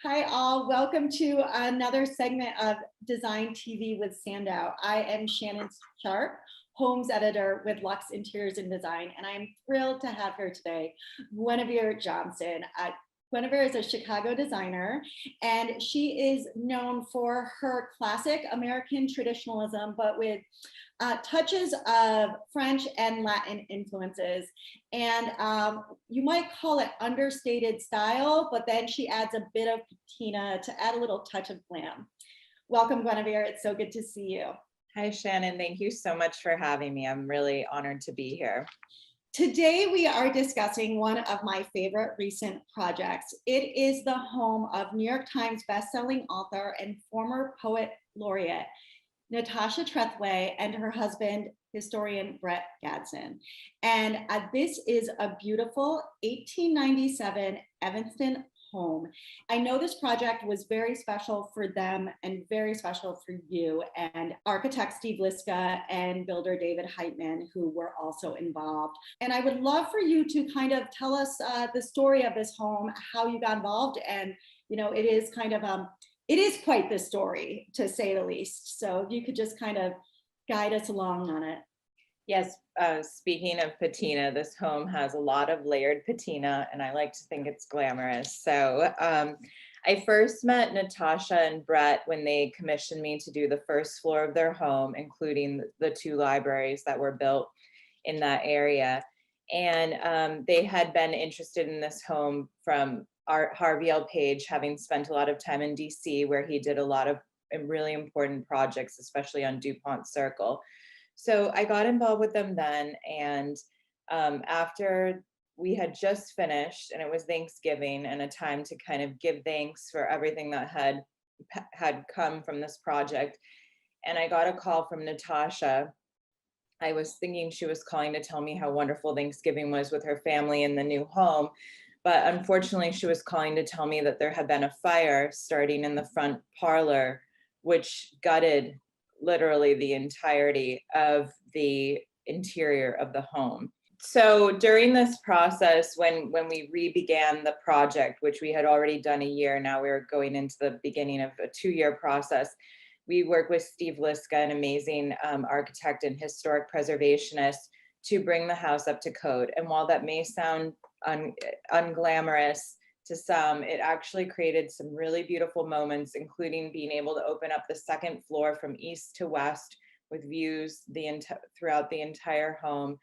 Hi all, welcome to another segment of Design TV with SANDOW. I am Shannon Sharpe, Homes Editor with Luxe Interiors and Design, and I am thrilled to have here today, Guinevere Johnson. Guinevere is a Chicago designer, and she is known for her classic American traditionalism, but with touches of French and Latin influences. And you might call it understated style, but then she adds a bit of patina to add a little touch of glam. Welcome, Guinevere. It's so good to see you. Hi, Shannon. Thank you so much for having me. I'm really honored to be here. Today, we are discussing one of my favorite recent projects. It is the home of New York Times bestselling author and former poet laureate, Natasha Trethewey, and her husband, historian Brett Gadsden. And this is a beautiful 1897 Evanston home. I know this project was very special for them and very special for you and architect Steve Liska and builder David Heitman, who were also involved. And I would love for you to kind of tell us the story of this home, how you got involved. And, you know, it is kind of, it is quite the story, to say the least. So if you could just kind of guide us along on it. Yes, speaking of patina, this home has a lot of layered patina, and I like to think it's glamorous. So I first met Natasha and Brett when they commissioned me to do the first floor of their home, including the two libraries that were built in that area. And they had been interested in this home from Harvey L. Page, having spent a lot of time in DC, where he did a lot of really important projects, especially on DuPont Circle. So I got involved with them then, and after we had just finished, and it was Thanksgiving and a time to kind of give thanks for everything that had come from this project, and I got a call from Natasha. I was thinking she was calling to tell me how wonderful Thanksgiving was with her family in the new home, but unfortunately she was calling to tell me that there had been a fire starting in the front parlor, which gutted literally the entirety of the interior of the home. So during this process, when we re-began the project, which we had already done a year, now we were going into the beginning of a 2-year process, we worked with Steve Liska, an amazing architect and historic preservationist, to bring the house up to code. And while that may sound unglamorous to some, it actually created some really beautiful moments, including being able to open up the second floor from east to west with views throughout the entire home,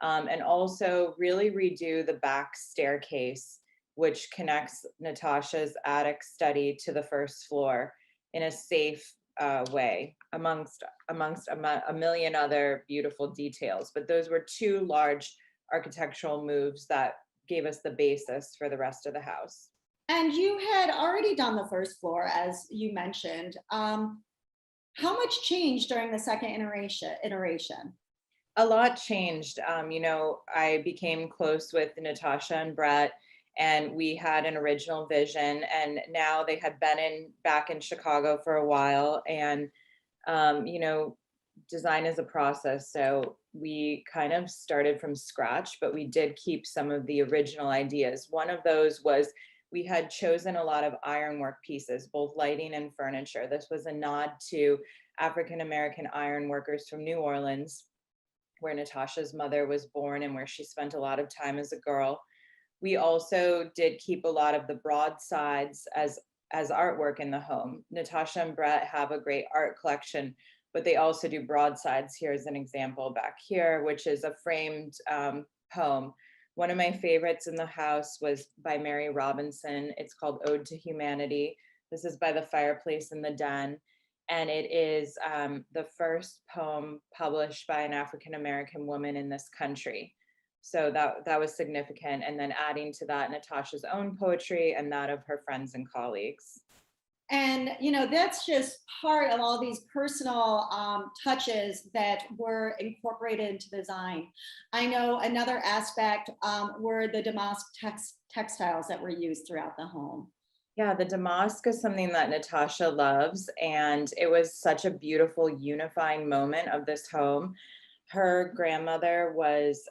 and also really redo the back staircase, which connects Natasha's attic study to the first floor in a safe way, amongst a million other beautiful details. But those were 2 large architectural moves that gave us the basis for the rest of the house. And you had already done the first floor, as you mentioned. How much changed during the second iteration? A lot changed. You know, I became close with Natasha and Brett, and we had an original vision, and now they had been back in Chicago for a while, and you know, design is a process, so we kind of started from scratch, but we did keep some of the original ideas. One of those was we had chosen a lot of ironwork pieces, both lighting and furniture. This was a nod to African-American iron workers from New Orleans, where Natasha's mother was born and where she spent a lot of time as a girl. We also did keep a lot of the broadsides as artwork in the home. Natasha and Brett have a great art collection, but they also do broadsides. Here's an example back here, which is a framed poem. One of my favorites in the house was by Mary Robinson. It's called Ode to Humanity. This is by the fireplace in the den. And it is the first poem published by an African-American woman in this country. So that was significant. And then adding to that Natasha's own poetry and that of her friends and colleagues. And, you know, that's just part of all these personal touches that were incorporated into design. I know another aspect were the Damask textiles that were used throughout the home. Yeah, the damask is something that Natasha loves, and it was such a beautiful unifying moment of this home. Her grandmother was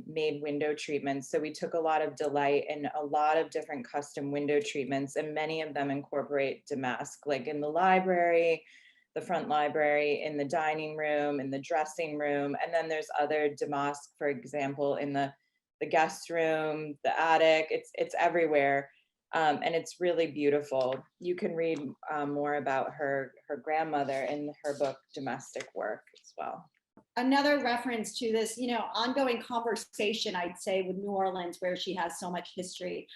made window treatments. So we took a lot of delight in a lot of different custom window treatments, and many of them incorporate damask, like in the library, the front library, in the dining room, in the dressing room. And then there's other damask, for example, in the guest room, the attic, it's everywhere. And it's really beautiful. You can read more about her grandmother in her book, Domestic Work, as well. Another reference to this, ongoing conversation, I'd say, with New Orleans, where she has so much history,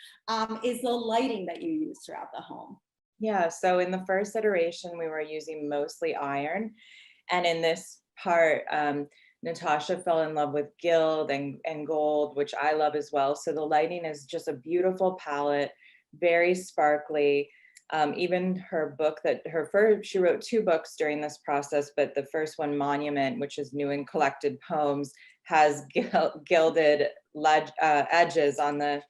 is the lighting that you use throughout the home. Yeah, so in the first iteration, we were using mostly iron. And in this part, Natasha fell in love with gilt and gold, which I love as well. So the lighting is just a beautiful palette, very sparkly. Even her book she wrote 2 books during this process, but the first one, Monument, which is new and collected poems, has gilded edges on the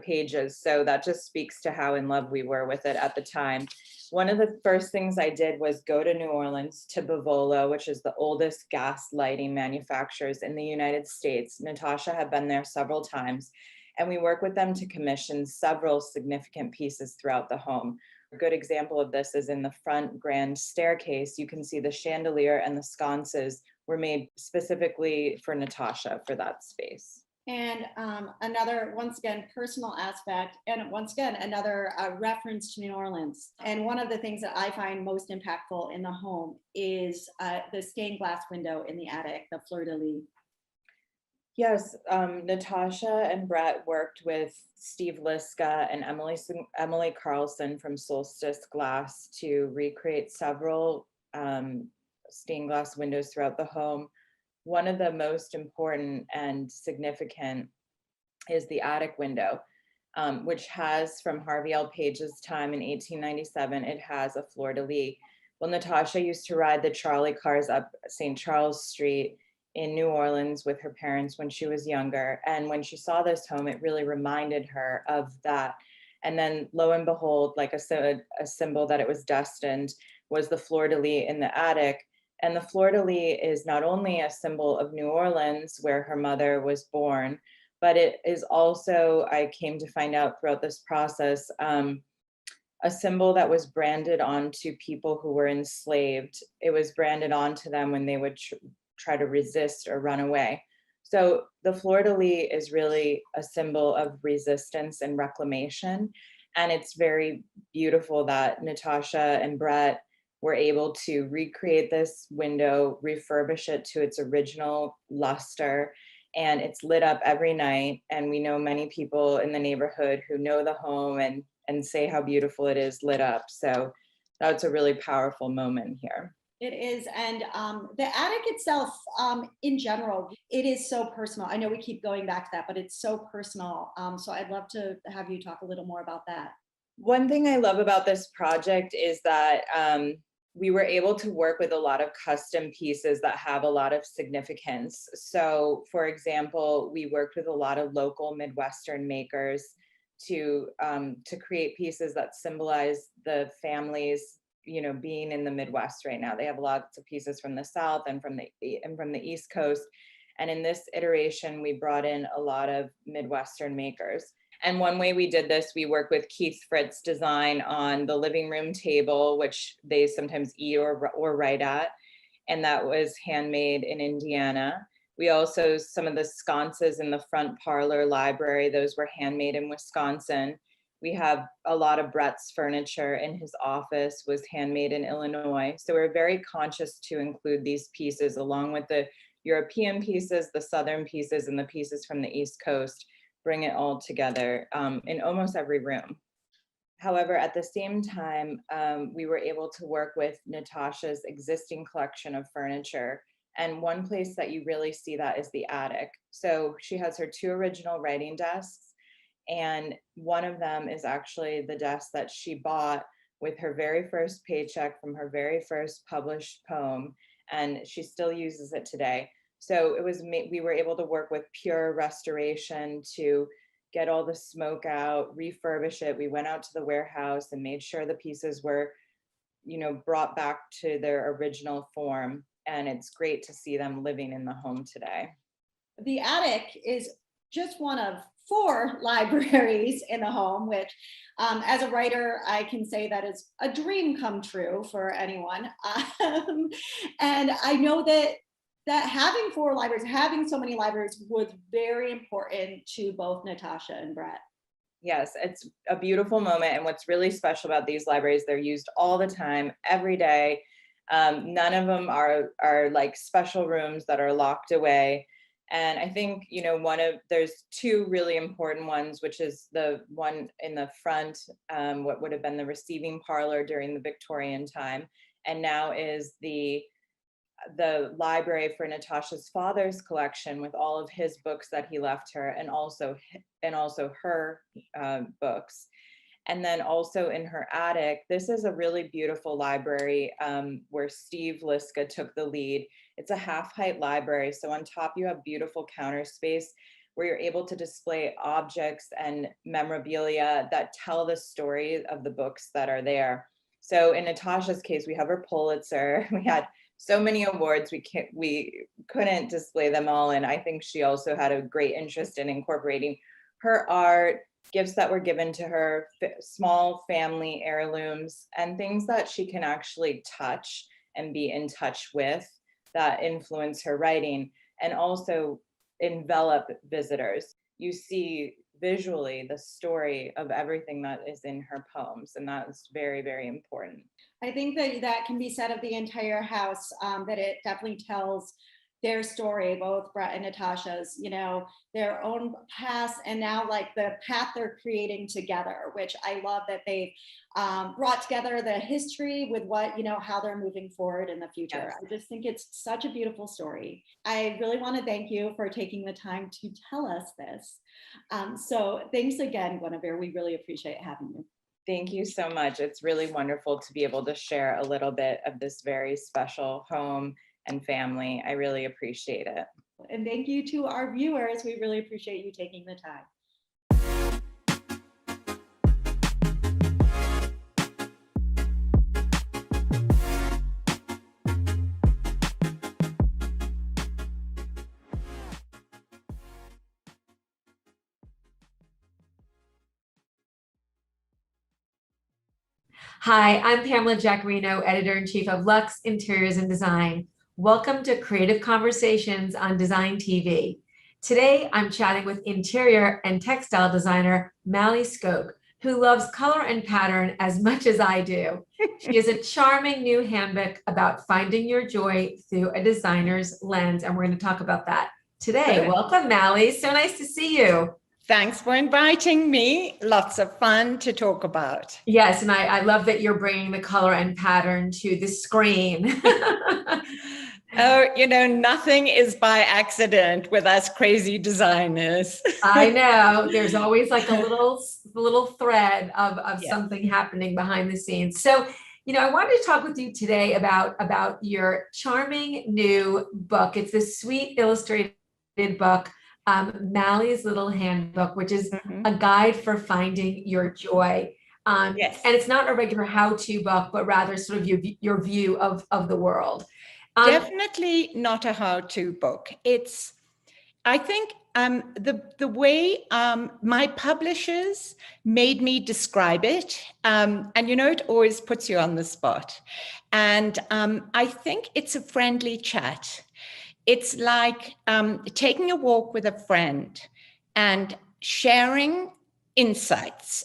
pages. So that just speaks to how in love we were with it at the time. One of the first things I did was go to New Orleans to Bavola, which is the oldest gas lighting manufacturers in the United States. Natasha had been there several times, and we work with them to commission several significant pieces throughout the home. A good example of this is in the front grand staircase. You can see the chandelier and the sconces were made specifically for Natasha for that space. And another, once again, personal aspect, and once again, another reference to New Orleans. And one of the things that I find most impactful in the home is the stained glass window in the attic, the fleur-de-lis. Yes, Natasha and Brett worked with Steve Liska and Emily Carlson from Solstice Glass to recreate several stained glass windows throughout the home. One of the most important and significant is the attic window, which has, from Harvey L. Page's time in 1897, it has a fleur-de-lis. Well, Natasha used to ride the trolley cars up St. Charles Street in New Orleans with her parents when she was younger. And when she saw this home, it really reminded her of that. And then lo and behold, like a symbol that it was destined, was the fleur-de-lis in the attic. And the fleur-de-lis is not only a symbol of New Orleans, where her mother was born, but it is also, I came to find out throughout this process, a symbol that was branded onto people who were enslaved. It was branded onto them when they would try to resist or run away. So the fleur-de-lis is really a symbol of resistance and reclamation. And it's very beautiful that Natasha and Brett were able to recreate this window, refurbish it to its original luster, and it's lit up every night. And we know many people in the neighborhood who know the home and say how beautiful it is lit up. So that's a really powerful moment here. It is, and the attic itself, in general, it is so personal. I know we keep going back to that, but it's so personal. So I'd love to have you talk a little more about that. One thing I love about this project is that we were able to work with a lot of custom pieces that have a lot of significance. So, for example, we worked with a lot of local Midwestern makers to create pieces that symbolize the families, being in the Midwest right now. They have lots of pieces from the South and from the East Coast. And in this iteration, we brought in a lot of Midwestern makers. And one way we did this, we worked with Keith Fritz Design on the living room table, which they sometimes eat or write at. And that was handmade in Indiana. We also, some of the sconces in the front parlor library, those were handmade in Wisconsin. We have a lot of Brett's furniture in his office was handmade in Illinois. So we're very conscious to include these pieces along with the European pieces, the Southern pieces, and the pieces from the East Coast, bring it all together in almost every room. However, at the same time, we were able to work with Natasha's existing collection of furniture. And one place that you really see that is the attic. So she has her 2 original writing desks, and one of them is actually the desk that she bought with her very first paycheck from her very first published poem, and she still uses it today. So we were able to work with pure restoration to get all the smoke out, refurbish it. We went out to the warehouse and made sure the pieces were, brought back to their original form. and it's great to see them living in the home today. The attic is just one of 4 libraries in the home, which as a writer, I can say that is a dream come true for anyone. And I know that having 4 libraries, having so many libraries was very important to both Natasha and Brett. Yes, it's a beautiful moment. And what's really special about these libraries, they're used all the time, every day. None of them are like special rooms that are locked away. And I think, you know, there's 2 really important ones, which is the one in the front, what would have been the receiving parlor during the Victorian time, and now is the library for Natasha's father's collection with all of his books that he left her, and also her books. And then also in her attic, this is a really beautiful library where Steve Liska took the lead. It's a half-height library, so on top you have beautiful counter space where you're able to display objects and memorabilia that tell the story of the books that are there. So in Natasha's case, we have her Pulitzer. We had so many awards, we couldn't display them all. And I think she also had a great interest in incorporating her art, gifts that were given to her, small family heirlooms, and things that she can actually touch and be in touch with that influence her writing, and also envelop visitors. You see visually the story of everything that is in her poems, and that is very, very important. I think that can be said of the entire house, that it definitely tells their story, both Brett and Natasha's, you know, their own past, and now like the path they're creating together, which I love that they've brought together the history with what, you know, how they're moving forward in the future. Yes. I just think it's such a beautiful story. I really want to thank you for taking the time to tell us this. So thanks again, Guinevere. We really appreciate having you. Thank you so much. It's really wonderful to be able to share a little bit of this very special home and family. I really appreciate it. And thank you to our viewers. We really appreciate you taking the time. Hi, I'm Pamela Jaccarino, Editor-in-Chief of Luxe Interiors and Design. Welcome to Creative Conversations on DesignTV. Today, I'm chatting with interior and textile designer Mally Skok, who loves color and pattern as much as I do. She has a charming new handbook about finding your joy through a designer's lens, and we're going to talk about that today. Good. Welcome, Mally. So nice to see you. Thanks for inviting me. Lots of fun to talk about. Yes, and I love that you're bringing the color and pattern to the screen. Oh, you know, nothing is by accident with us crazy designers. I know. There's always like a little thread of Yeah. something happening behind the scenes. So, you know, I wanted to talk with you today about your charming new book. It's this sweet illustrated book, Mally's Little Handbook, which is a guide for finding your joy. Yes. And it's not a regular how-to book, but rather sort of your view of the world. Definitely not a how-to book. It's, I think, the way my publishers made me describe it, and you know, it always puts you on the spot. And I think it's a friendly chat. It's like taking a walk with a friend and sharing insights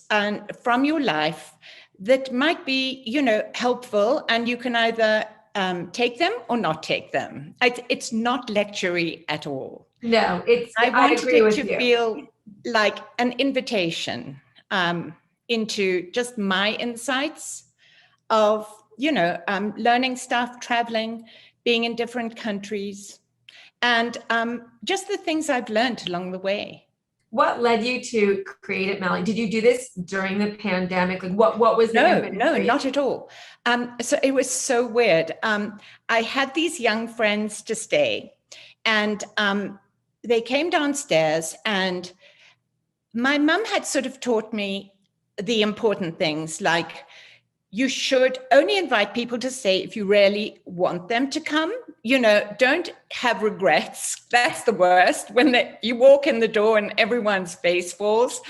from your life that might be, you know, helpful, and you can either take them or not take them. It's not lecture-y at all. No, I wanted agree it with to you. feel like an invitation into just my insights of, you know, learning stuff, traveling, being in different countries, and just the things I've learned along the way. What led you to create it, Mally? Did you do this during the pandemic? Like what was the impetus? No, not at all. So it was so weird. I had these young friends to stay, and they came downstairs, and my mum had sort of taught me the important things, like you should only invite people to stay if you really want them to come. You know, don't have regrets. That's the worst, when you walk in the door and everyone's face falls.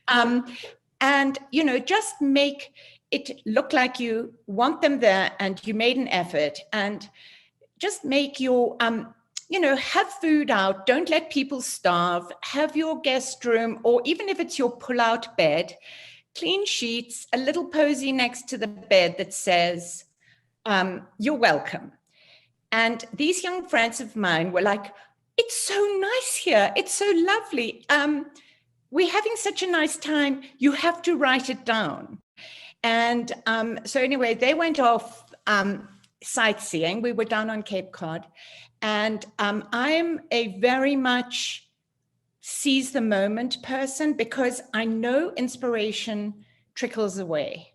And, you know, just make it look like you want them there and you made an effort, and just make your, you know, have food out. Don't let people starve. Have your guest room, or even if it's your pull-out bed, clean sheets, a little posy next to the bed that says, you're welcome. And these young friends of mine were like, it's so nice here. It's so lovely. We're having such a nice time. You have to write it down. And so anyway, they went off sightseeing. We were down on Cape Cod. And I'm a very much seize the moment person, because I know inspiration trickles away.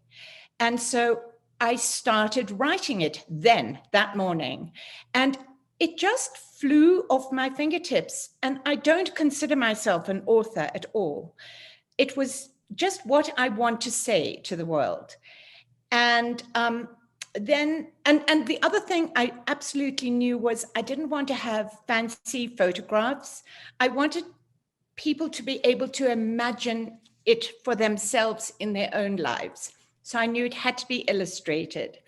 And so I started writing it then that morning, and it just flew off my fingertips. And I don't consider myself an author at all. It was just what I want to say to the world. And then the other thing I absolutely knew was I didn't want to have fancy photographs. I wanted people to be able to imagine it for themselves in their own lives. So I knew it had to be illustrated.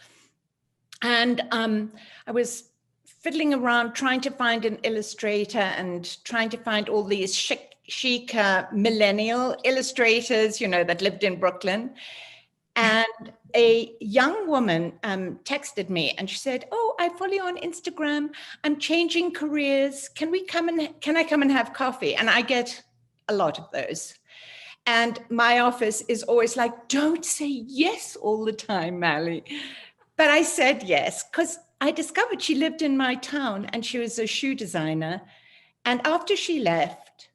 And I was fiddling around trying to find an illustrator and trying to find all these chic millennial illustrators, you know, that lived in Brooklyn. And a young woman texted me and she said, oh, I follow you on Instagram. I'm changing careers. Can I come and have coffee? And I get a lot of those. And my office is always like, don't say yes all the time, Mally. But I said yes, because I discovered she lived in my town and she was a shoe designer. And after she left,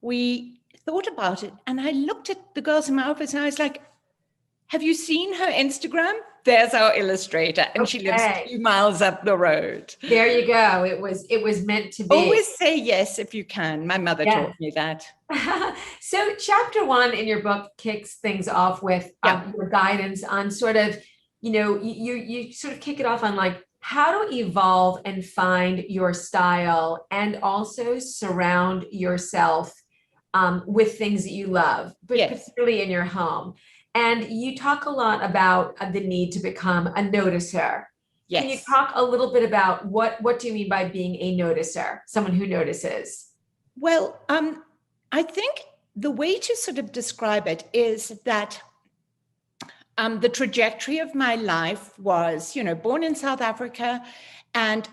we thought about it. And I looked at the girls in my office and I was like, have you seen her Instagram? There's our illustrator. And she lives 2 miles up the road. There you go. It was meant to be. Always say yes if you can. My mother taught me that. So chapter 1 in your book kicks things off with your guidance on sort of, you know, you sort of kick it off on like how to evolve and find your style, and also surround yourself with things that you love, but particularly in your home. And you talk a lot about the need to become a noticer. Yes. Can you talk a little bit about what do you mean by being a noticer, someone who notices? Well, I think the way to sort of describe it is that the trajectory of my life was, you know, born in South Africa, and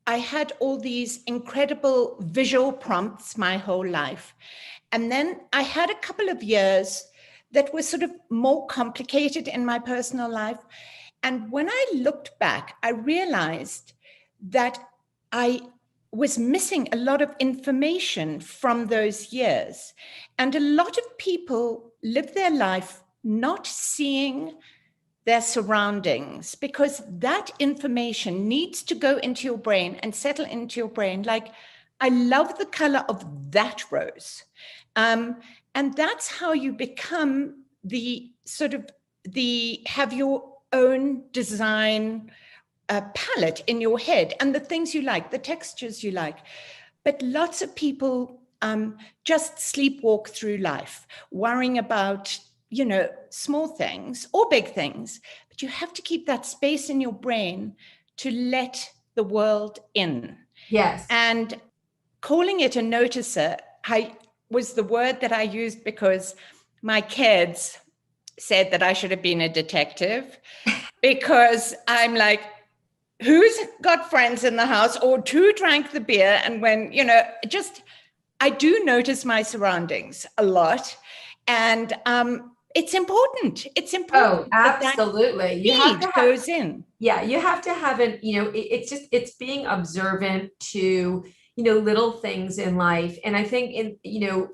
I had all these incredible visual prompts my whole life. And then I had a couple of years that were sort of more complicated in my personal life. And when I looked back, I realized that I was missing a lot of information from those years. And a lot of people live their life not seeing their surroundings, because that information needs to go into your brain and settle into your brain. Like, I love the color of that rose. And that's how you become have your own design palette in your head, and the things you like, the textures you like. But lots of people just sleepwalk through life, worrying about, you know, small things or big things. But you have to keep that space in your brain to let the world in. Yes. And calling it a noticer, was the word that I used because my kids said that I should have been a detective, because I'm like, who's got friends in the house, or who drank the beer? And when, you know, I do notice my surroundings a lot. And it's important. It's important. Oh, absolutely. You have to goes in. Yeah, you have to have it, you know, it's being observant to, you know, little things in life. And I think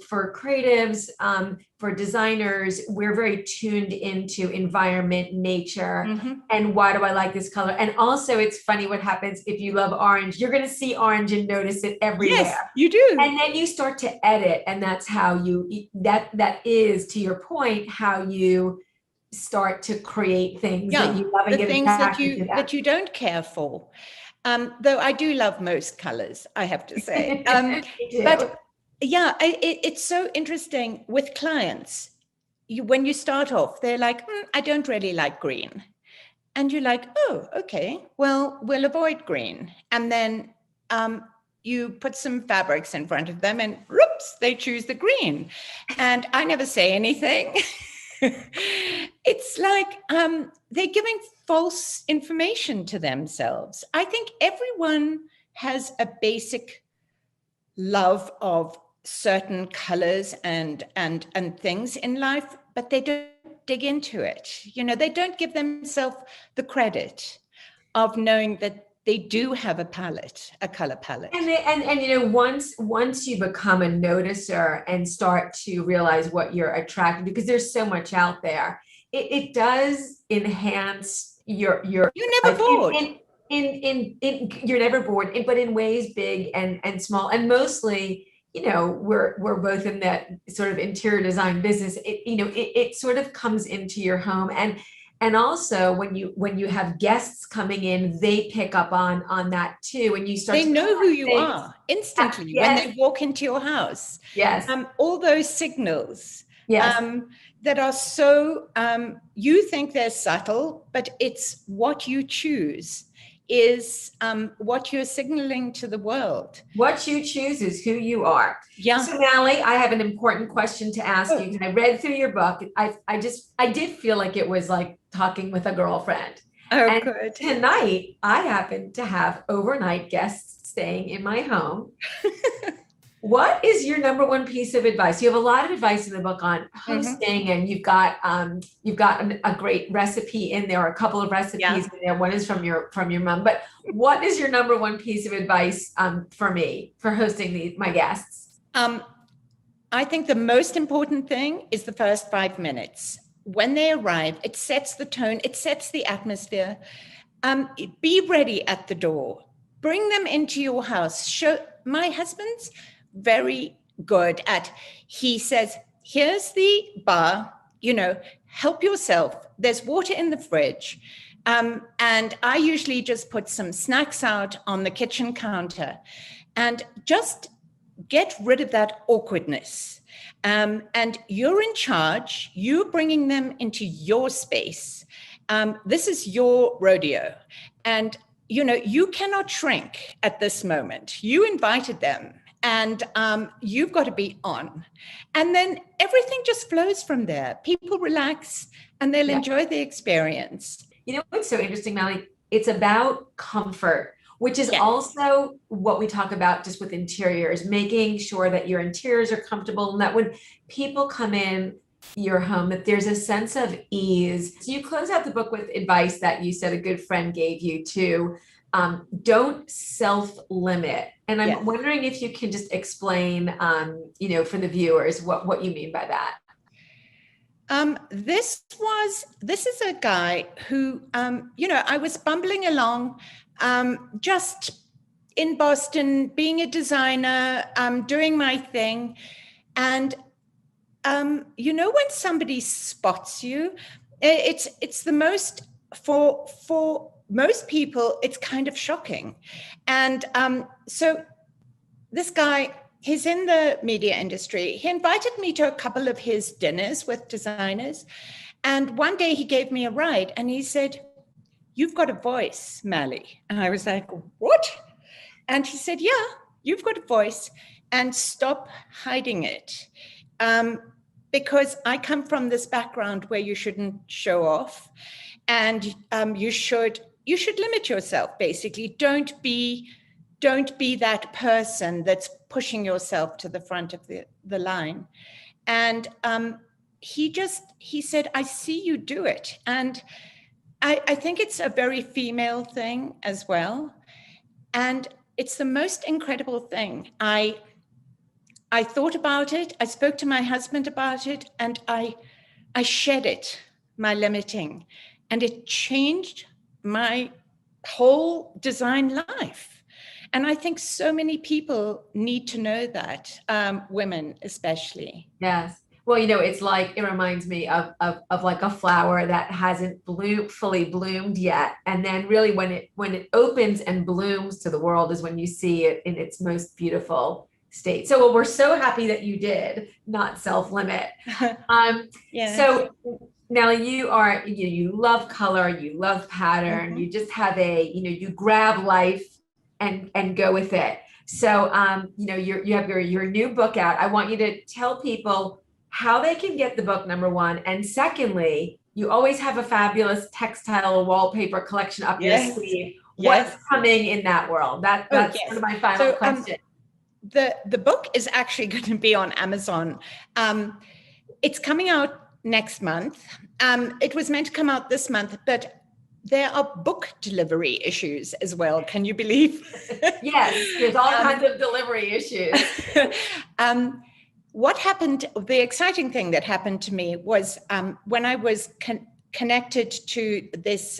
for creatives, for designers, we're very tuned into environment, nature, and why do I like this color? And also it's funny what happens if you love orange, you're going to see orange and notice it everywhere. Yes, you do. And then you start to edit, and that's how that is, to your point, how you start to create things Yeah, that you love and the get things attracted to them. that you don't care for. Though I do love most colors, I have to say. Me too. But yeah, it's so interesting with clients. When you start off, they're like, I don't really like green. And you're like, oh, okay, well, we'll avoid green. And then you put some fabrics in front of them and whoops, they choose the green. And I never say anything. It's like they're giving false information to themselves. I think everyone has a basic love of certain colors and things in life, but they don't dig into it. You know, they don't give themselves the credit of knowing that they do have a palette, a color palette. And you know, once you become a noticer and start to realize what you're attracted to, because there's so much out there, it does enhance your You're never bored. You're never bored, but in ways big and small, and mostly, you know, we're both in that sort of interior design business. It sort of comes into your home, and also when you have guests coming in, they pick up on that too, and you start. They know who you are instantly when they walk into your house. Yes. All those signals. Yes. That are so, you think they're subtle, but it's what you choose is what you're signaling to the world. What you choose is who you are. Yeah. So Mally, I have an important question to ask you. I read through your book. I did feel like it was like talking with a girlfriend. Oh, and good. Tonight, I happen to have overnight guests staying in my home. What is your number one piece of advice? You have a lot of advice in the book on hosting, and you've got a great recipe in there, a couple of recipes in there. One is from your mom. But what is your number one piece of advice for me for hosting my guests? I think the most important thing is the first 5 minutes. When they arrive, it sets the tone, it sets the atmosphere. Be ready at the door. Bring them into your house. My husband's very good at, he says, here's the bar, help yourself. There's water in the fridge. And I usually just put some snacks out on the kitchen counter and just get rid of that awkwardness. And you're in charge, you're bringing them into your space. This is your rodeo. And, you cannot shrink at this moment. You invited them. And you've got to be on. And then everything just flows from there. People relax and they'll enjoy the experience. You know what's so interesting, Mally? It's about comfort, which is also what we talk about just with interiors, making sure that your interiors are comfortable and that when people come in your home, that there's a sense of ease. So you close out the book with advice that you said a good friend gave you to don't self-limit. And I'm wondering if you can just explain, for the viewers, what you mean by that. This is a guy who, I was bumbling along, just in Boston, being a designer, doing my thing. And, when somebody spots you, it's the most, for most people, it's kind of shocking. And so this guy, he's in the media industry. He invited me to a couple of his dinners with designers. And one day he gave me a ride and he said, "You've got a voice, Mally." And I was like, "What?" And he said, "Yeah, you've got a voice and stop hiding it." Because I come from this background where you shouldn't show off and you should limit yourself, basically. Don't be that person that's pushing yourself to the front of the line. And he said, "I see you do it." And I think it's a very female thing as well. And it's the most incredible thing. I thought about it, I spoke to my husband about it, and I shed it, my limiting, and it changed my whole design life. And I think so many people need to know that, women especially. Yes. Well, it's like, it reminds me of like a flower that hasn't fully bloomed yet. And then really when it opens and blooms to the world is when you see it in its most beautiful state. So well, we're so happy that you did not self-limit. Yeah. So Nellie, you love color, you love pattern, you just have you grab life and go with it. So, you have your new book out. I want you to tell people how they can get the book, number one. And secondly, you always have a fabulous textile wallpaper collection up your sleeve. What's coming in that world? That's one of my final questions. The book is actually going to be on Amazon. It's coming out next month. It was meant to come out this month, but there are book delivery issues as well. Can you believe? Yes, there's all kinds of delivery issues. What happened, the exciting thing that happened to me was when I was connected to this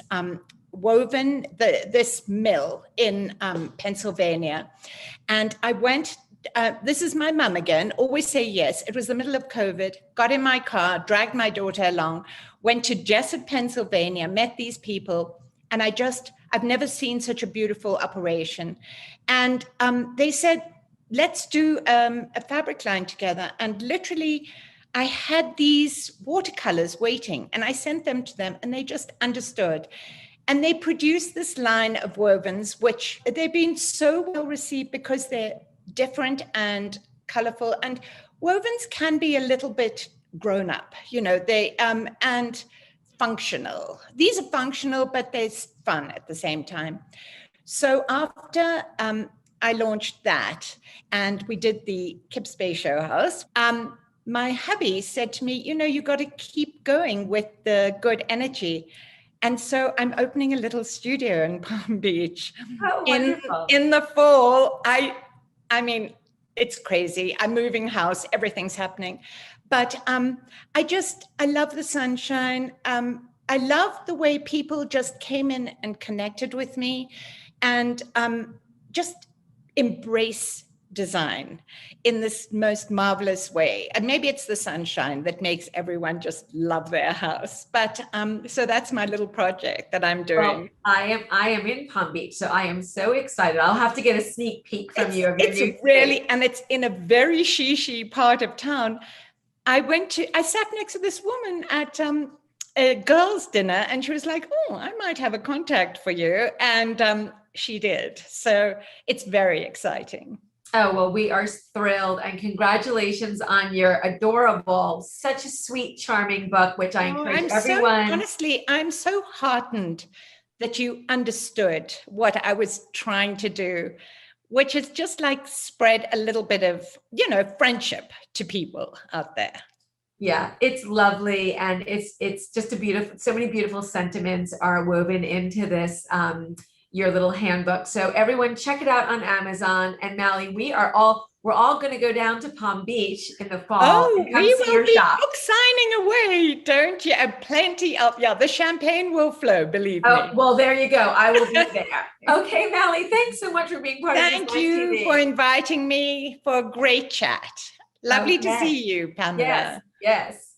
this mill in Pennsylvania. And I went, this is my mum again, always say yes. It was the middle of COVID, got in my car, dragged my daughter along, went to Jessup, Pennsylvania, met these people. And I've never seen such a beautiful operation. And they said, let's do a fabric line together. And literally, I had these watercolors waiting and I sent them to them and they just understood. And they produced this line of wovens, which they've been so well received because they're different and colorful. And wovens can be a little bit grown up, and functional. These are functional, but they're fun at the same time. So after I launched that and we did the Kips Bay Show House, my hubby said to me, you got to keep going with the good energy. And so I'm opening a little studio in Palm Beach in the fall. I mean, it's crazy. I'm moving house, everything's happening. But I love the sunshine. I love the way people just came in and connected with me and just embrace design in this most marvelous way. And maybe it's the sunshine that makes everyone just love their house. But so that's my little project that I'm doing. Well, I am in Palm Beach, so I am so excited. I'll have to get a sneak peek from you. And it's in a very shishi part of town. I sat next to this woman at a girls' dinner and she was like, oh, I might have a contact for you. And she did. So it's very exciting. Oh, well, we are thrilled and congratulations on your adorable, such a sweet, charming book, which I encourage everyone. Honestly, I'm so heartened that you understood what I was trying to do, which is just like spread a little bit of, friendship to people out there. Yeah, it's lovely. And it's just so many beautiful sentiments are woven into this, your little handbook. So everyone check it out on Amazon. And Mally, we're all going to go down to Palm Beach in the fall. Oh, we will be book signing away, don't you? And plenty of, the champagne will flow, believe me. Oh, well, there you go. I will be there. Okay, Mally, thanks so much for being part of this. Thank you for inviting me for a great chat. Lovely to see you, Pamela. Yes.